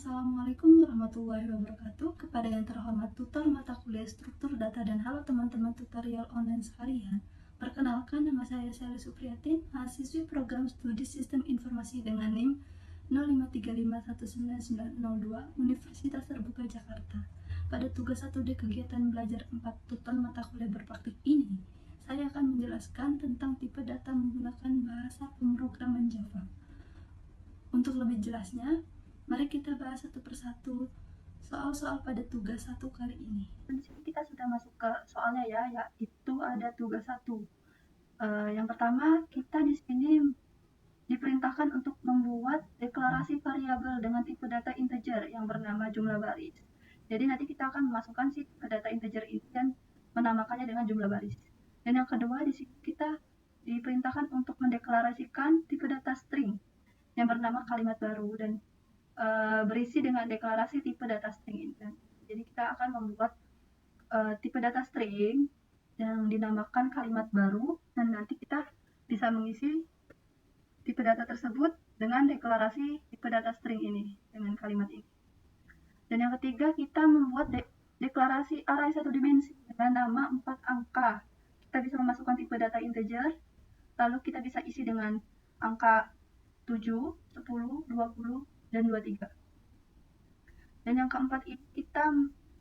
Assalamualaikum warahmatullahi wabarakatuh. Kepada yang terhormat tutor mata kuliah struktur data dan halo teman-teman tutorial online sekalian. Perkenalkan, nama saya Sally Supriyatin, mahasiswi program studi sistem informasi dengan NIM 0535199902 Universitas Terbuka Jakarta. Pada tugas 1D kegiatan belajar 4 tutor mata kuliah berpraktik ini, saya akan menjelaskan tentang tipe data menggunakan bahasa pemrograman Java. Untuk lebih jelasnya, mari kita bahas satu persatu soal-soal pada tugas 1 kali ini. Di sini kita sudah masuk ke soalnya ya, yaitu ada tugas 1. Yang pertama, kita di sini diperintahkan untuk membuat deklarasi variabel dengan tipe data integer yang bernama jumlah baris. Jadi nanti kita akan memasukkan si data integer ini dan menamakannya dengan jumlah baris. Dan yang kedua, di sini kita diperintahkan untuk mendeklarasikan tipe data string yang bernama kalimat baru dan berisi dengan deklarasi tipe data string ini. Jadi kita akan membuat tipe data string yang dinamakan kalimat baru dan nanti kita bisa mengisi tipe data tersebut dengan deklarasi tipe data string ini dengan kalimat ini. Dan yang ketiga, kita membuat deklarasi array satu dimensi dengan nama 4 angka. Kita bisa memasukkan tipe data integer, lalu kita bisa isi dengan angka 7, 10, 20, dan 23. Dan yang keempat, kita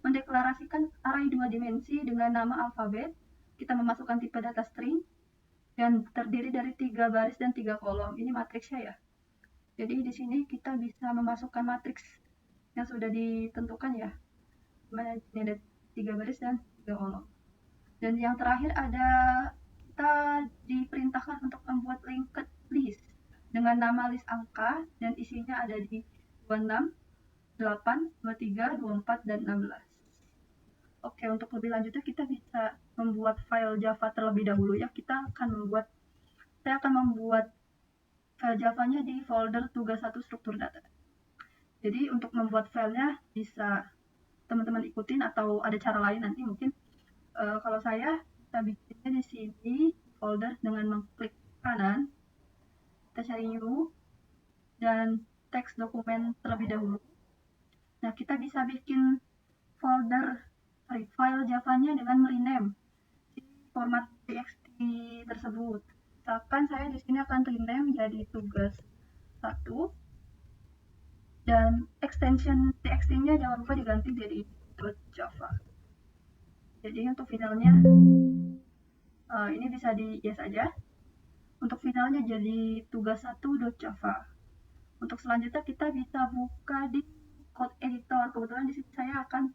mendeklarasikan array 2 dimensi dengan nama alfabet. Kita memasukkan tipe data string dan terdiri dari 3 baris dan 3 kolom. Ini matriksnya ya. Jadi di sini kita bisa memasukkan matriks yang sudah ditentukan ya. Ini ada 3 baris dan 3 kolom. Dan yang terakhir ada kita diperintahkan untuk membuat linked list dengan nama list angka dan isinya ada di 26, 8, 23, 24, dan 16. Oke, untuk lebih lanjutnya kita bisa membuat file Java terlebih dahulu ya. Saya akan membuat file Java-nya di folder tugas 1 struktur data. Jadi untuk membuat filenya bisa teman-teman ikutin atau ada cara lain nanti mungkin. Kalau saya bikinnya di sini folder dengan mengklik kanan, kita cari new dan teks dokumen terlebih dahulu. Nah, kita bisa bikin file Java-nya dengan merename format txt tersebut. Misalkan saya di sini akan rename jadi tugas 1 dan extension txt-nya jangan lupa diganti jadi .java. Jadi untuk finalnya ini bisa di yes aja. Untuk finalnya jadi tugas 1.java. Untuk selanjutnya kita bisa buka di code editor. Kebetulan di sini saya akan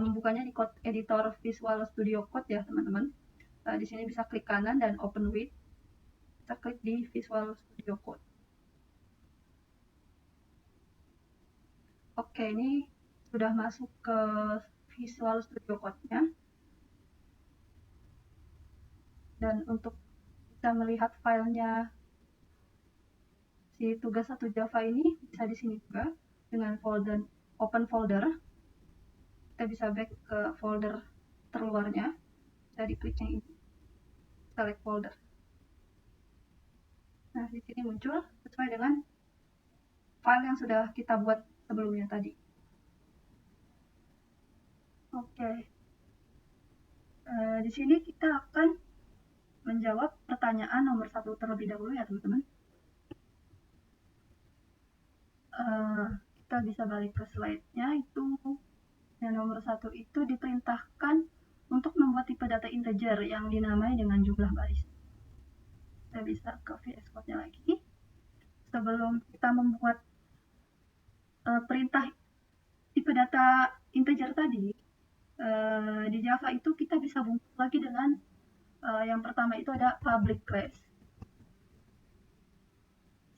membukanya di code editor Visual Studio Code ya teman-teman. Di sini bisa klik kanan dan open with. Kita klik di Visual Studio Code. Oke, ini sudah masuk ke Visual Studio Code-nya. Dan untuk bisa melihat filenya si tugas 1 Java ini bisa di sini juga dengan folder open folder. Kita bisa back ke folder terluarnya. Kita diklik yang ini, select folder. Nah, di sini muncul sesuai dengan file yang sudah kita buat sebelumnya tadi. Oke. Di sini kita akan menjawab pertanyaan nomor 1 terlebih dahulu ya teman-teman. Kita bisa balik ke slide-nya. Itu yang nomor 1 itu diperintahkan untuk membuat tipe data integer yang dinamai dengan jumlah baris. Kita bisa ke VS Code-nya lagi. Sebelum kita membuat perintah tipe data integer tadi, di Java itu kita bisa bungkus lagi dengan yang pertama itu ada public class.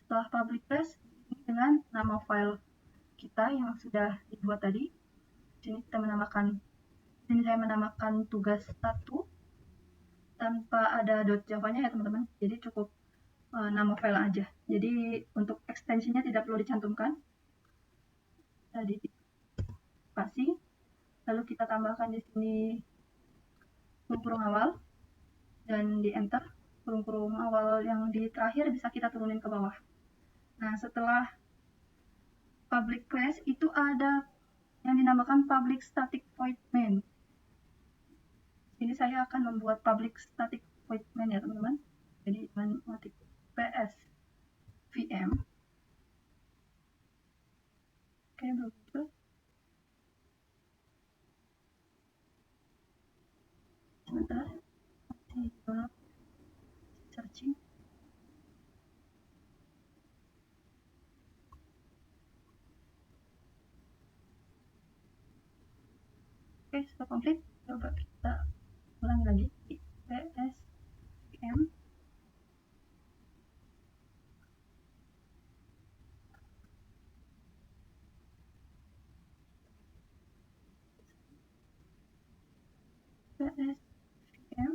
Setelah public class dengan nama file kita yang sudah dibuat tadi. Sini saya menamakan tugas 1 tanpa ada .java-nya ya teman-teman. Jadi cukup nama file aja. Jadi untuk ekstensinya tidak perlu dicantumkan. Tadi spasi. Lalu kita tambahkan di sini kurung awal dan di enter. Kurung awal yang di terakhir bisa kita turunin ke bawah. Nah, setelah public class itu ada yang dinamakan public static void main. Ini saya akan membuat public static void main ya teman-teman. Jadi mengetik ps vm. Oke, begitu. Sebentar, masih searching. Oke, sudah komplit. Coba kita ulangi lagi. ps vm. ps vm.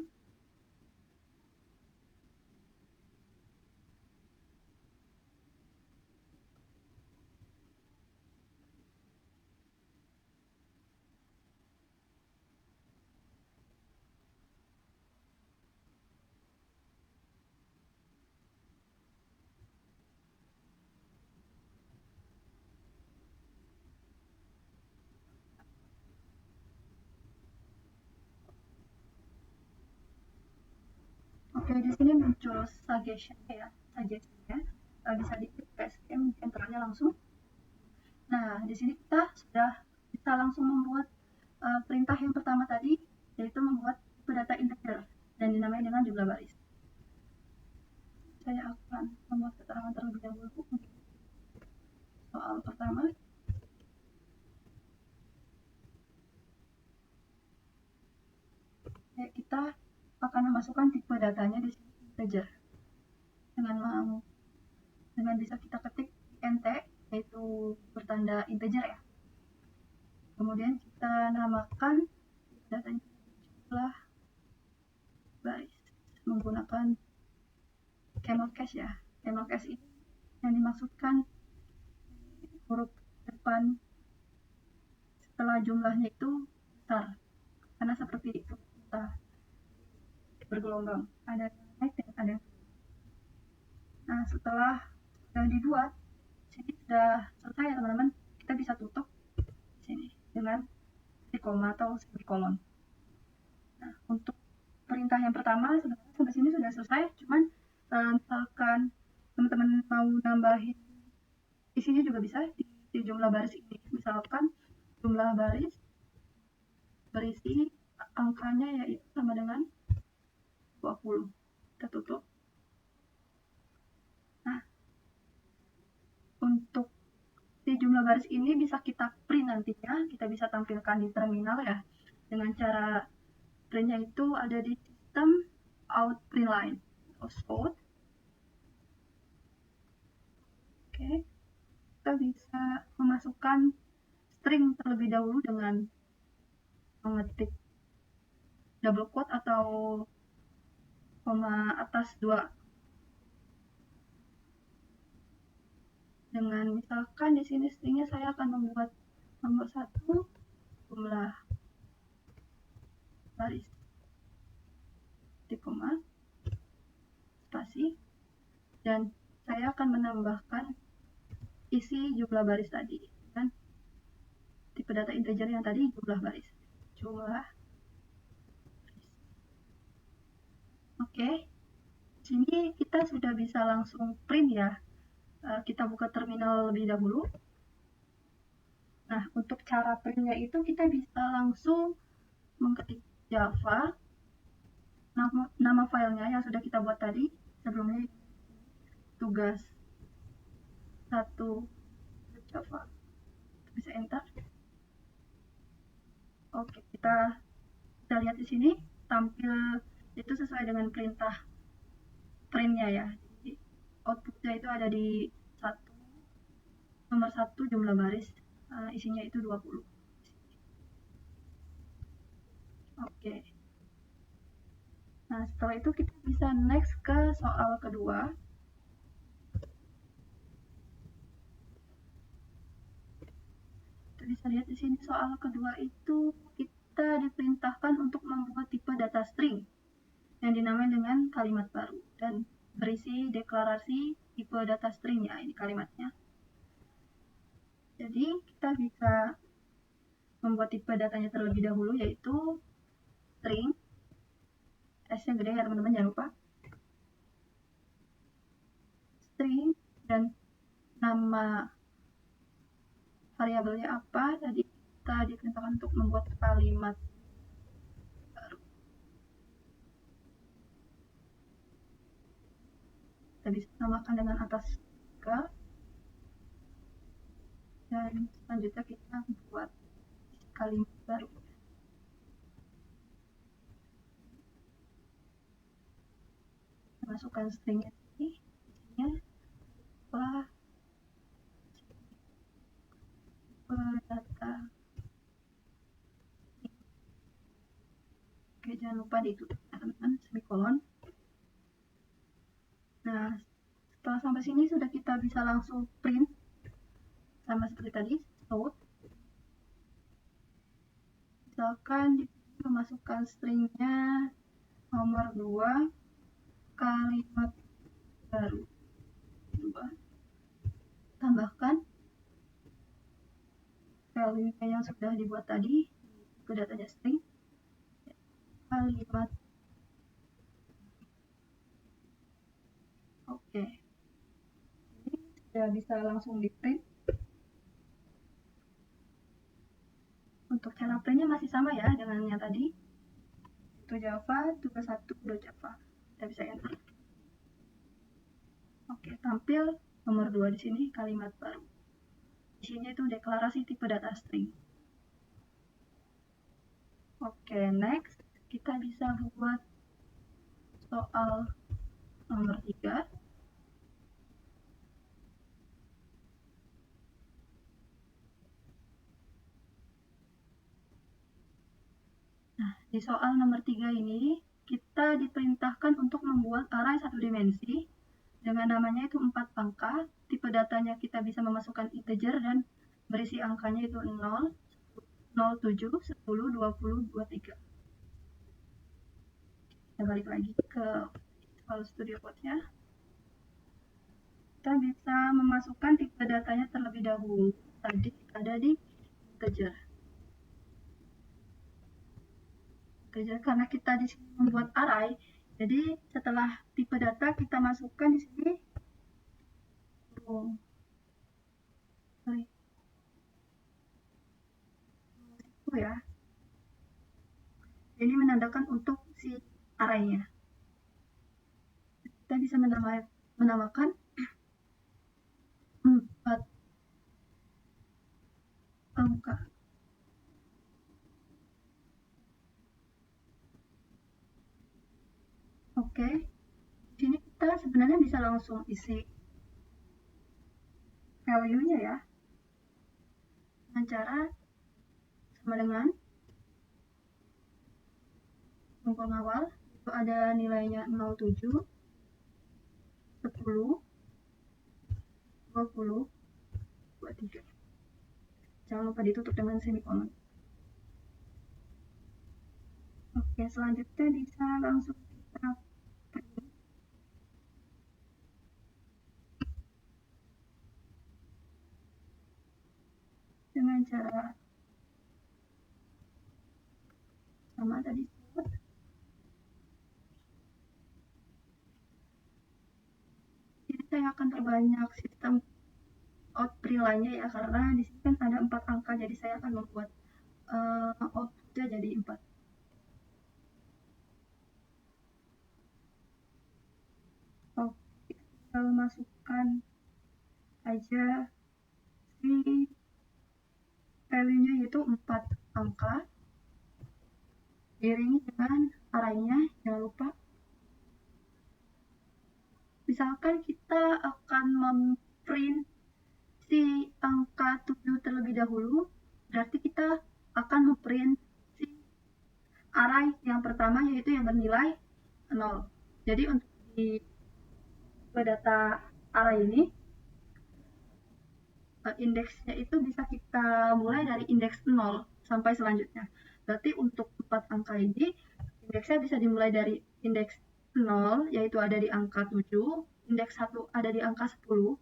Oke, di sini muncul suggestion ya, suggestionnya bisa diklik PSM, enternya langsung. Nah, di sini kita sudah bisa langsung membuat perintah yang pertama tadi, yaitu membuat tipe data integer dan dinamai dengan jumlah baris. Saya akan membuat keterangan terlebih dahulu untuk soal pertama. Ya, kita akan memasukkan tipe datanya di sini integer dengan bisa kita ketik int, yaitu bertanda integer ya. Kemudian kita namakan datanya jumlah baris menggunakan camel cache ya. Camel cache ini yang dimaksudkan huruf depan setelah jumlahnya itu besar, karena seperti itu kita bergelombang, ada yang naik dan ada yang turun. Nah, setelah sudah dibuat, sini sudah selesai ya teman-teman. Kita bisa tutup sini dengan koma atau semikolon. Nah, untuk perintah yang pertama sebenarnya sampai sini sudah selesai, cuman misalkan teman-teman mau nambahin isinya juga bisa di jumlah baris ini. Misalkan jumlah baris berisi angkanya yaitu sama dengan 20. Kita tutup. Nah, untuk di jumlah baris ini bisa kita print nantinya, kita bisa tampilkan di terminal ya, dengan cara printnya itu ada di sistem out print line out. Oke, kita bisa memasukkan string terlebih dahulu dengan mengetik double quote atau koma atas 2. Dengan misalkan di sini stringnya saya akan membuat nomor 1 jumlah baris di koma spasi, dan saya akan menambahkan isi jumlah baris tadi dan tipe data integer yang tadi jumlah baris. Oke, sini kita sudah bisa langsung print ya. Kita buka terminal lebih dahulu. Nah, untuk cara printnya itu kita bisa langsung mengetik Java, nama filenya yang sudah kita buat tadi sebelumnya, tugas 1 Java. Bisa enter. Oke, kita lihat di sini tampil itu sesuai dengan perintah printnya ya. Jadi, outputnya itu ada di nomor 1 jumlah baris, isinya itu 20. Oke. Nah, setelah itu kita bisa next ke soal kedua. Kita bisa lihat di sini soal kedua itu kita diperintahkan untuk membuat tipe data string yang dinamai dengan kalimat baru dan berisi deklarasi tipe data string ya, ini kalimatnya. Jadi kita bisa membuat tipe datanya terlebih dahulu, yaitu string, S-nya gede ya teman-teman, jangan lupa. String dan nama variabelnya apa, tadi kita diperintahkan untuk membuat kalimat baru. Kita bisa samakan dengan atas juga, dan selanjutnya kita buat kalimat baru. Masukkan stringnya ini, isinya data. Oke, jangan lupa ditutup teman-teman, semikolon. Nah, setelah sampai sini sudah kita bisa langsung print sama seperti tadi, load. Misalkan memasukkan stringnya nomor 2, kalimat baru 2, tambahkan value yang sudah dibuat tadi ke datanya string, kalimat. Oke, ini sudah bisa langsung di print. Untuk cara printnya masih sama ya dengan yang tadi, itu Java, tugas 1.java. Kita bisa enter. Oke, tampil nomor 2 di sini, kalimat baru. Isinya itu deklarasi tipe data string. Oke, next kita bisa buat soal nomor 3. Nah, di soal nomor 3 ini kita diperintahkan untuk membuat array satu dimensi dengan namanya itu 4 angka. Tipe datanya kita bisa memasukkan integer dan berisi angkanya itu 0, 07, 10, 20, 23. Kita balik lagi ke Visual Studio Code-nya. Kita bisa memasukkan tipe datanya terlebih dahulu. Tadi ada di integer. Karena kita di sini membuat array, jadi setelah tipe data kita masukkan di sini itu ya. Ini menandakan untuk si array-nya. Kita bisa menamakan 4 angka. Oke, di sini kita sebenarnya bisa langsung isi value-nya ya, dengan cara sama dengan pengawal, itu ada nilainya 07, 10, 20, 23. Jangan lupa ditutup dengan semikolon. Oke, selanjutnya bisa langsung kita print. Dengan cara sama tadi. Jadi saya akan perbanyak sistem outprint lainnya ya, karena di sini kan ada 4 angka, jadi saya akan membuat outputnya jadi 4. Oke, kita masukkan aja si value-nya yaitu 4 angka, diiringi dengan array-nya, jangan lupa. Misalkan kita akan memprint si angka 7 terlebih dahulu, berarti kita akan memprint si array yang pertama, yaitu yang bernilai 0. Jadi untuk di data array ini, indeksnya itu bisa kita mulai dari indeks 0 sampai selanjutnya. Berarti untuk 4 angka ini, indeksnya bisa dimulai dari indeks 0, yaitu ada di angka 7, indeks 1 ada di angka 10,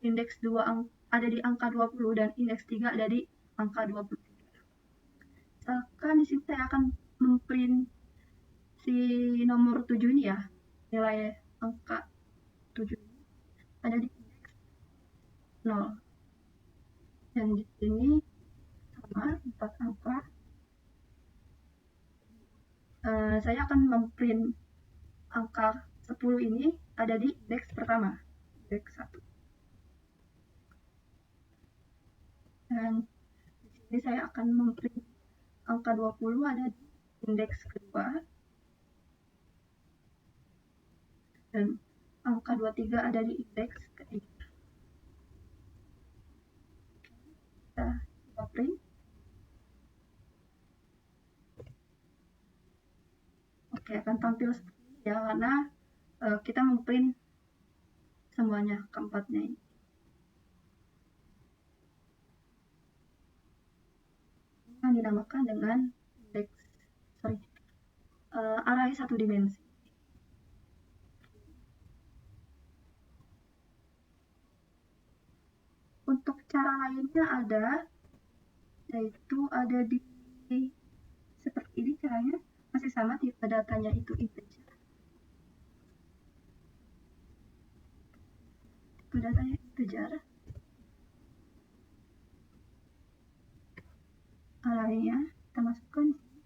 indeks 2 ada di angka 20 dan indeks 3 ada di angka 23. Misalkan di sini saya akan memprint si nomor 7 ini ya, nilai angka 7 ini ada di indeks 0. Dan di sini sama 4 angka. Saya akan memprint angka 10 ini ada di indeks pertama, indeks 1. Dan di sini saya akan memprint angka 20 ada di indeks kedua. Dan angka 23 ada di indeks ketiga. Kita coba print. Oke, akan tampil seperti ini ya, karena kita memprint semuanya, keempatnya ini. Ini yang dinamakan dengan indeks, array satu dimensi. Untuk cara lainnya ada, yaitu ada di seperti ini caranya, masih sama, tipe datanya itu integer. Tipe datanya integer. Arraynya kita masukkan di sini.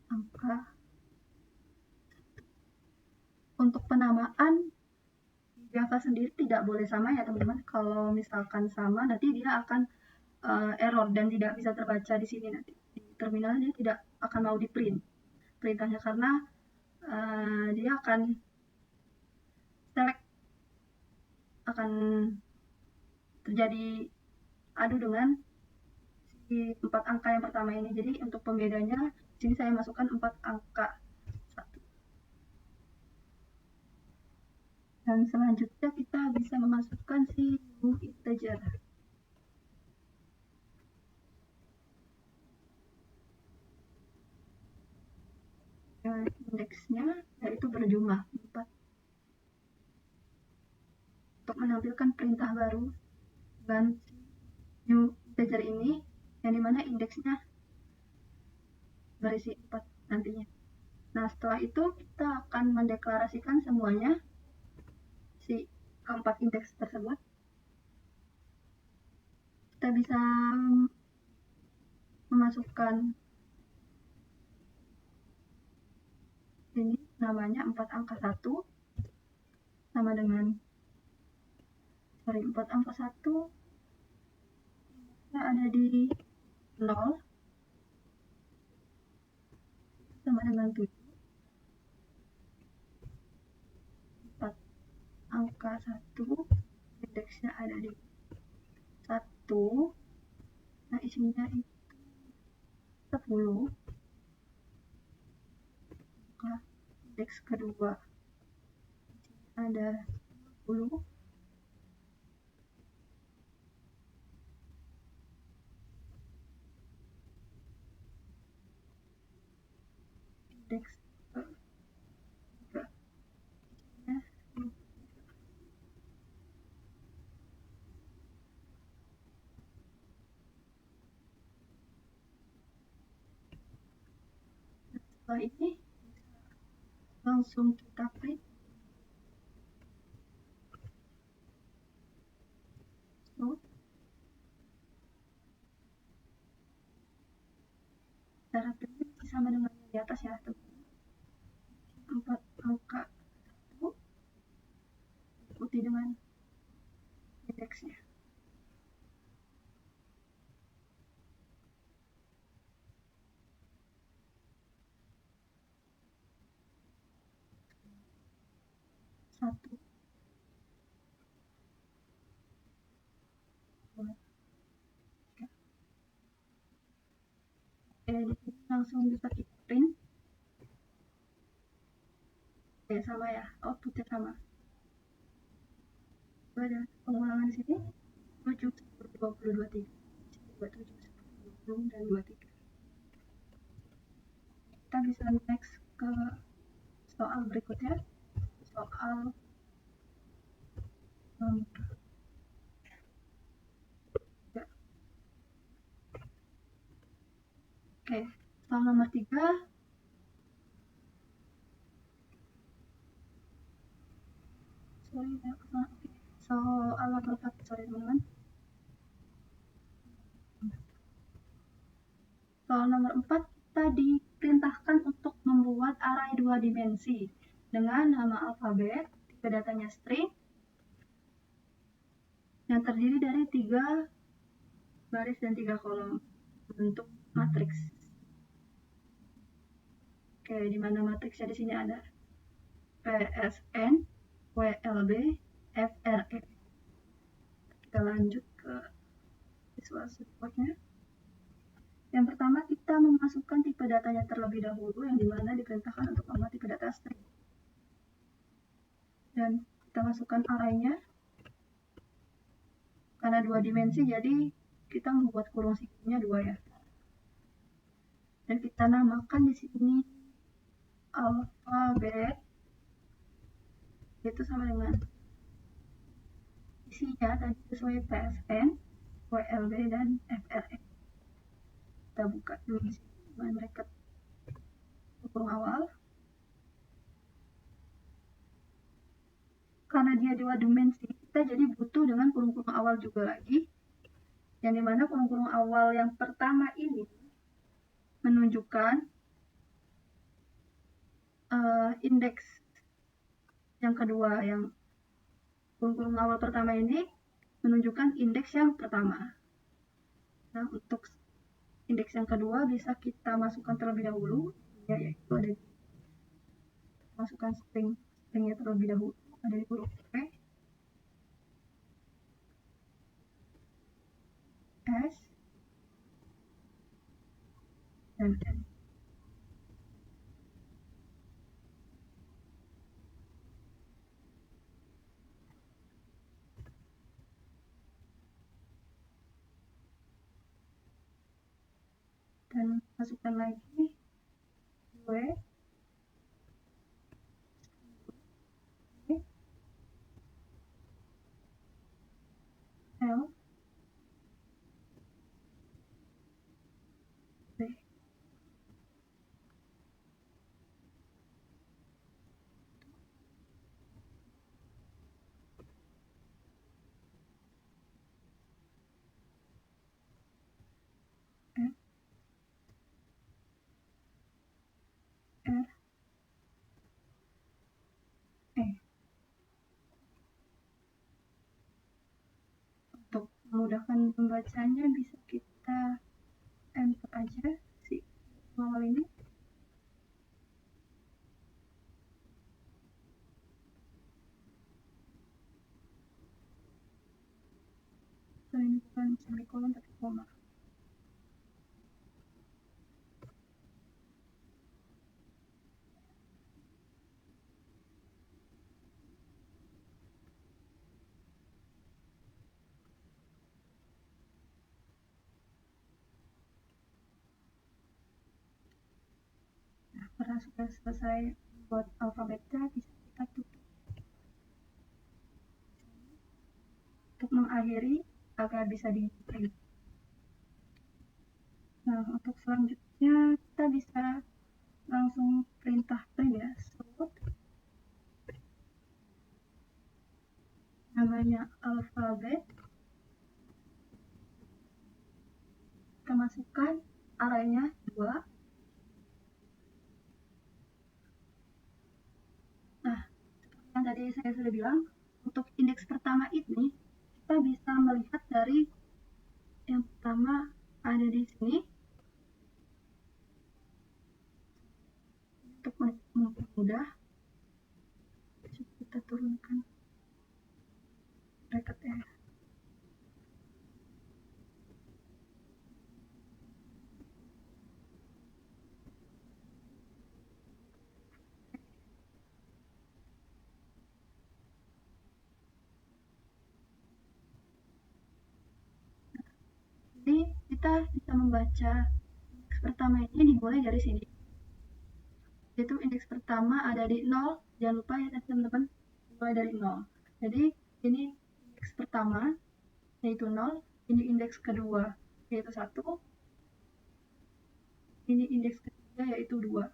Angka. Untuk penamaan di Java sendiri tidak boleh sama ya teman-teman. Kalau misalkan sama nanti dia akan error dan tidak bisa terbaca di sini nanti. Di terminal dia tidak akan mau di print perintahnya, karena dia akan select, akan terjadi adu dengan si 4 angka yang pertama ini. Jadi untuk pembedanya di sini saya masukkan 4 angka 1. Dan selanjutnya kita bisa memasukkan si integer. Indeksnya yaitu berjumlah 4. Untuk menampilkan perintah baru dengan new integer ini, yang dimana indeksnya berisi 4 nantinya. Nah, setelah itu kita akan mendeklarasikan semuanya si keempat indeks tersebut. Kita bisa memasukkan ini namanya 4 angka 1 sama dengan 4 angka 1 ada di 0 sama dengan 7. 4 angka 1 indeksnya ada di 1. Nah, isinya itu 10. Maka indeks kedua ada 10. Indeks ketiga isinya 23. Setelah ini langsung kita print. Cara print sama dengan yang di atas ya teman-teman. 4 angka 1 diikuti dengan indeksnya. Satu, dua, tiga. Oke, di sini langsung bisa kita print. Oke, sama ya, outputnya sama. Ada pengulangan di sini 7, 10, 20, 23. 27, 10, 20, dan 23. kita bisa next ke soal berikutnya, soal nomor 3. Oke, soal nomor 3. Soal nomor 4, sorry teman-teman. Soal nomor 4, kita diperintahkan untuk membuat array 2 dimensi dengan nama alfabet, tipe datanya string, yang terdiri dari 3 baris dan 3 kolom bentuk matriks. Oke, di mana matriksnya di sini ada PSN, WLB, FRE. Kita lanjut ke visual supportnya. Yang pertama, kita memasukkan tipe datanya terlebih dahulu, yang dimana diperintahkan untuk membuat tipe data string. Dan kita masukkan arraynya. Karena 2 dimensi, jadi kita membuat kurung sikunya 2 ya. Dan kita namakan di sini alfabet, itu sama dengan isinya tadi sesuai PSN, WLB, dan FRE. Kita buka dulu di sini dengan bracket kurung awal. Karena dia 2 dimensi, kita jadi butuh dengan kurung-kurung awal juga lagi, yang dimana kurung-kurung awal yang pertama ini menunjukkan indeks yang kedua, yang kurung-kurung awal pertama ini menunjukkan indeks yang pertama. Nah, untuk indeks yang kedua bisa kita masukkan terlebih dahulu, yaitu ada masukkan stringnya terlebih dahulu, ada di huruf P, S, dan N. Dan masukkan lagi W, L, B. F, R, E. Untuk memudahkan pembacanya bisa kita enter aja si awal ini. So, ini bukan semikolon tapi koma. Nah, karena sudah selesai buat alfabetnya, bisa kita tutup untuk mengakhiri agar bisa di-print. Nah, untuk selanjutnya kita bisa langsung perintah print ya, so namanya alfabet, kita masukkan arraynya 2. Nah, seperti yang tadi saya sudah bilang, untuk indeks pertama ini kita bisa melihat dari yang pertama ada di sini. Untuk mempermudah, kita turunkan bracketnya. Jadi kita bisa membaca indeks pertama ini dimulai dari sini. yaitu indeks pertama ada di 0, jangan lupa ya teman-teman, mulai dari 0. Jadi ini indeks pertama yaitu 0, ini indeks kedua yaitu 1, ini indeks ketiga yaitu 2.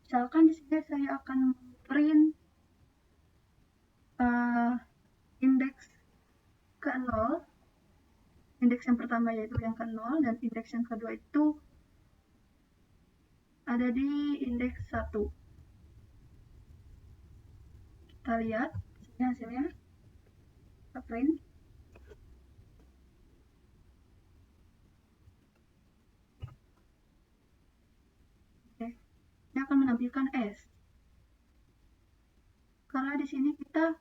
Misalkan di sini saya akan print indeks ke 0, indeks yang pertama yaitu yang ke 0, dan indeks yang kedua itu ada di indeks 1. Kita lihat hasilnya, kita print. Oke, ini akan menampilkan S. Karena di sini kita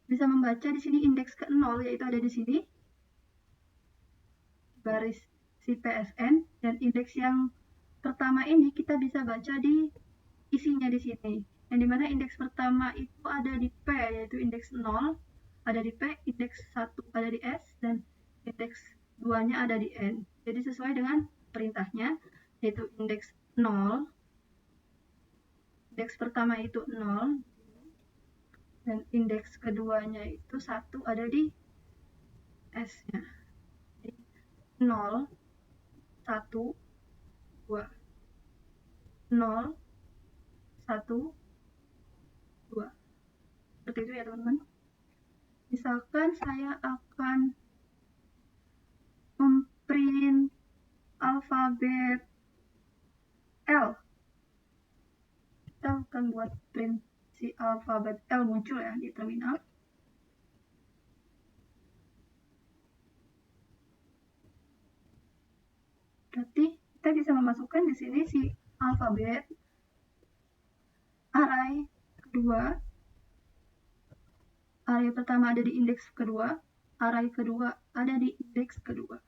bisa membaca di sini indeks ke 0, yaitu ada di sini baris si PSN, dan indeks yang pertama ini kita bisa baca di isinya di sini, yang dimana indeks pertama itu ada di P, yaitu indeks 0 ada di P, indeks 1 ada di S, dan indeks 2 nya ada di N. Jadi sesuai dengan perintahnya, yaitu indeks 0, indeks pertama itu 0, dan indeks keduanya itu 1 ada di S nya. 0, 1, 2, 0, 1, 2. Seperti itu ya teman-teman. Misalkan saya akan memprint alfabet L, kita akan buat print si alfabet L muncul ya di terminal. Berarti kita bisa memasukkan di sini si alfabet array kedua. Array pertama ada di indeks kedua, array kedua ada di indeks kedua.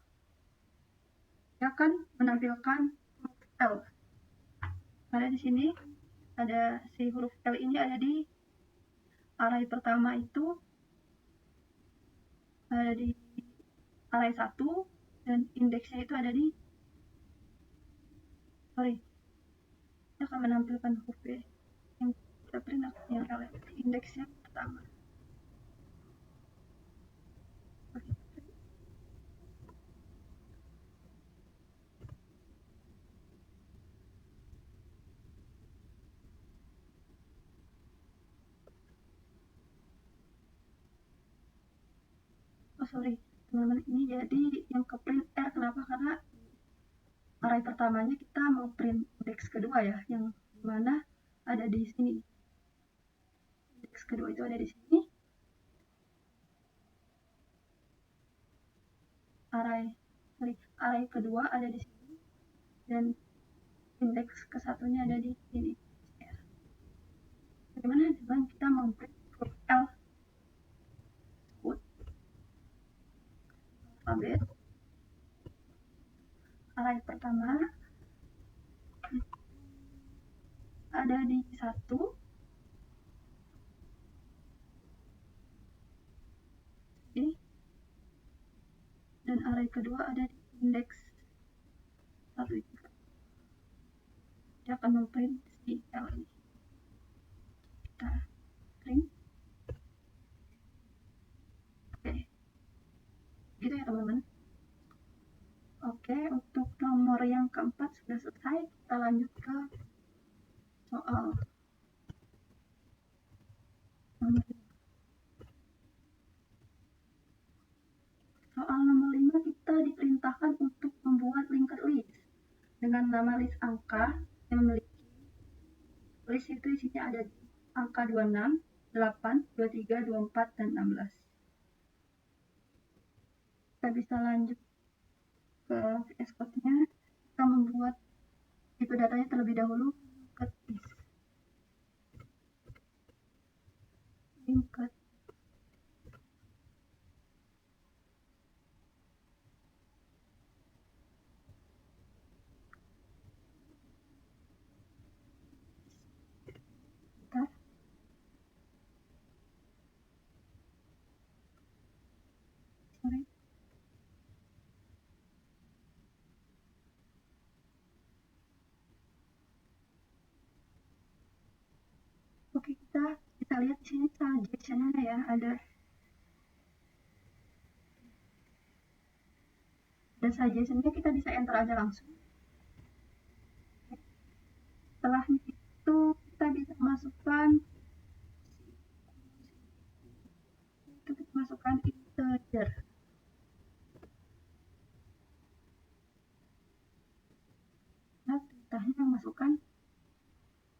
Dia akan menampilkan huruf L. Karena di sini ada si huruf L ini ada di array pertama itu ada di array 1, dan indeksnya itu ada di dia akan menampilkan huruf B yang kita print yang L, indeksnya pertama. Teman-teman, ini jadi yang ke print R. Kenapa? Karena array pertamanya kita mau print indeks kedua ya, yang dimana ada di sini. Indeks kedua itu ada di sini. Array kedua ada di sini, dan indeks ke satunya ada di sini. Bagaimana dengan kita mau print huruf L? Alfabet array pertama ada di 1, dan array kedua ada di indeks 1 juga. Dia akan memprint si L ini. Kita print. Oke, gitu ya teman-teman. Oke, untuk nomor yang keempat sudah selesai. Kita lanjut ke soal nomor 5. Soal nomor 5 kita diperintahkan untuk membuat linked list dengan nama list angka yang memiliki list itu isinya ada angka 26, 8, 23, 24, dan 16. Kita bisa lanjut ke VS Code-nya. Kita membuat itu datanya terlebih dahulu ke list. Linked. lihat di sini suggestion-nya ya, ada suggestion-nya, kita bisa enter aja langsung. Setelah itu kita bisa masukkan integer. Nah, perintahnya masukkan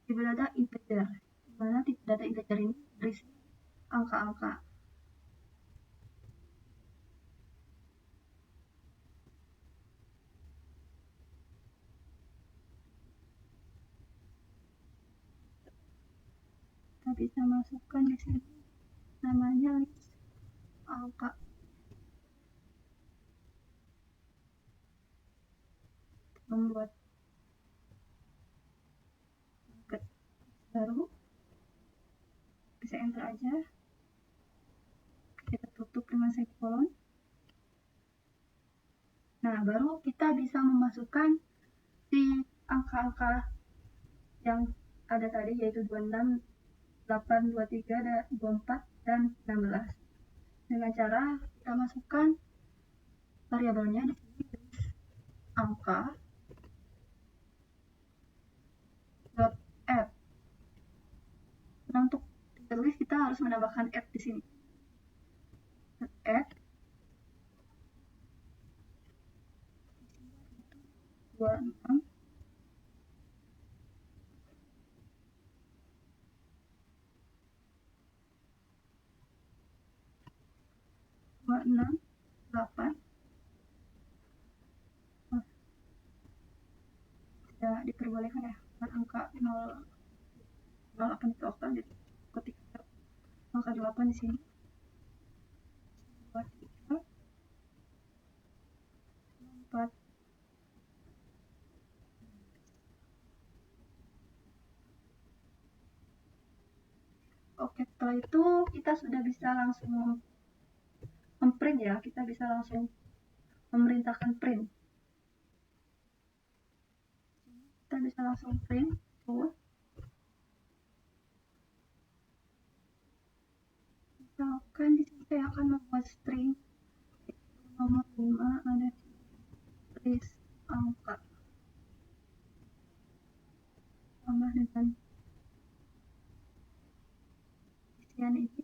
tipe data integer, di mana tipe data integer ini berisi angka-angka. Kita bisa masukkan di sini namanya list angka. Membuat baru bisa enter aja, kita tutup dengan semikolon. Nah, baru kita bisa memasukkan si angka-angka yang ada tadi, yaitu 26, 8, 23, 24, dan 16. Dengan cara kita masukkan variabelnya di sini, angka dot add. Nah, untuk ditulis kita harus menambahkan add di sini. Add 26 8 tidak diperbolehkan ya, angka 08 itu okta, jadi ketik angka 8 di sini, 23, 4. Oke, setelah itu kita sudah bisa langsung memprint ya, kita bisa langsung memerintahkan print. Kita bisa langsung print full. Misalkan di sini saya akan membuat string nomor 5, ada list angka tambah dengan isian ini.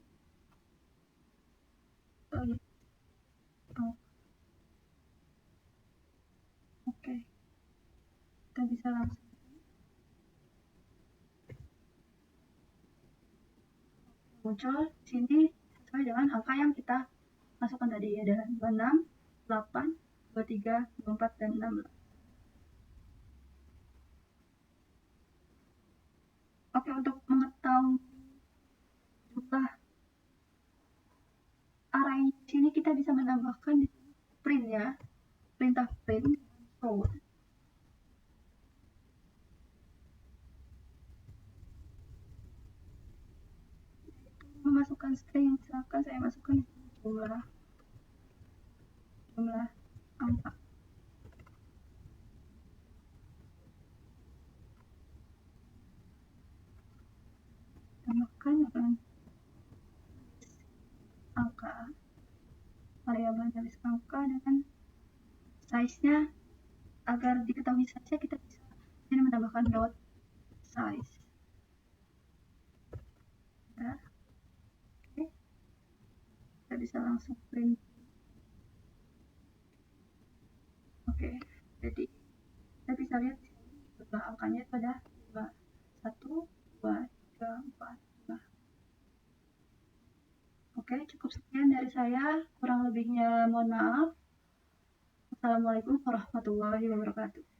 Oke, kita bisa langsung muncul di sini sesuai dengan angka yang kita masukkan tadi, ada 26, 8, 23, 24, dan 16. Oke, untuk mengetahui jumlah array di sini kita bisa menambahkan di sini print ya, perintah print show. Memasukkan string, misalkan saya masukkan jumlah angka. Tambahkan dengan angka, variabel list angka dengan size-nya. Agar diketahui saja, kita bisa ini menambahkan dot size. Ya. Oke, kita bisa langsung print. Oke, jadi kita bisa lihat jumlah angkanya itu ada 5, 1, 2, 3, 4, 5. Oke, cukup sekian dari saya, kurang lebihnya mohon maaf. Assalamualaikum warahmatullahi wabarakatuh.